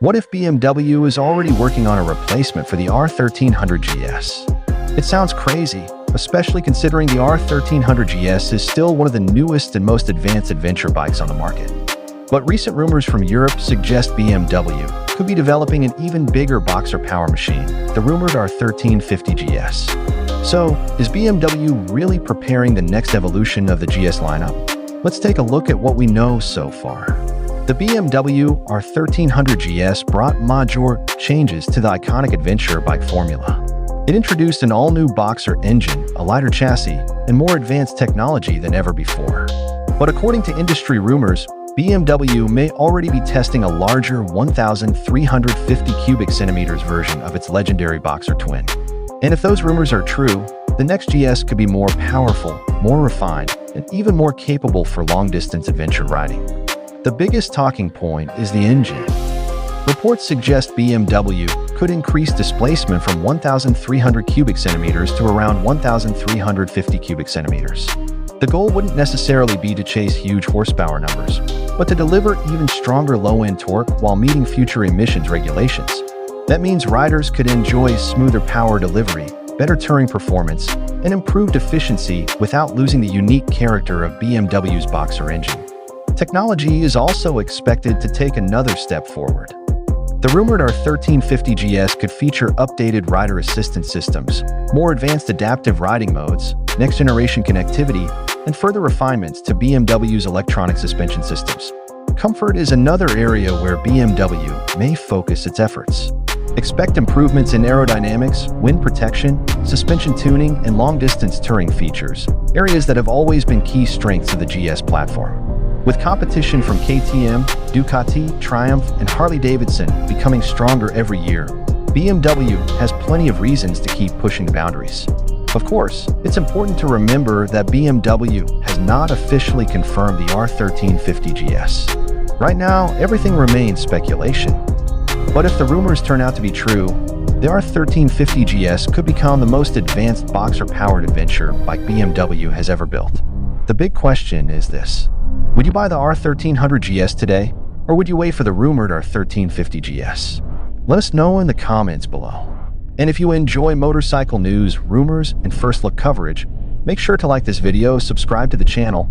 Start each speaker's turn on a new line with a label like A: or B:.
A: What if BMW is already working on a replacement for the R1300 GS? It sounds crazy, especially considering the R1300 GS is still one of the newest and most advanced adventure bikes on the market. But recent rumors from Europe suggest BMW could be developing an even bigger boxer power machine, the rumored R1350 GS. So, is BMW really preparing the next evolution of the GS lineup? Let's take a look at what we know so far. The BMW R1300 GS brought major changes to the iconic adventure bike formula. It introduced an all-new boxer engine, a lighter chassis, and more advanced technology than ever before. But according to industry rumors, BMW may already be testing a larger 1,350 cubic centimeters version of its legendary boxer twin. And if those rumors are true, the next GS could be more powerful, more refined, and even more capable for long-distance adventure riding. The biggest talking point is the engine. Reports suggest BMW could increase displacement from 1,300 cubic centimeters to around 1,350 cubic centimeters. The goal wouldn't necessarily be to chase huge horsepower numbers, but to deliver even stronger low-end torque while meeting future emissions regulations. That means riders could enjoy smoother power delivery, better touring performance, and improved efficiency without losing the unique character of BMW's boxer engine. Technology is also expected to take another step forward. The rumored R1350 GS could feature updated rider assistance systems, more advanced adaptive riding modes, next-generation connectivity, and further refinements to BMW's electronic suspension systems. Comfort is another area where BMW may focus its efforts. Expect improvements in aerodynamics, wind protection, suspension tuning, and long-distance touring features, areas that have always been key strengths of the GS platform. With competition from KTM, Ducati, Triumph, and Harley-Davidson becoming stronger every year, BMW has plenty of reasons to keep pushing the boundaries. Of course, it's important to remember that BMW has not officially confirmed the R1350 GS. Right now, everything remains speculation. But if the rumors turn out to be true, the R1350 GS could become the most advanced boxer-powered adventure bike BMW has ever built. The big question is this: would you buy the R1300 GS today, or would you wait for the rumored R1350 GS? Let us know in the comments below. And if you enjoy motorcycle news, rumors, and first-look coverage, make sure to like this video, subscribe to the channel,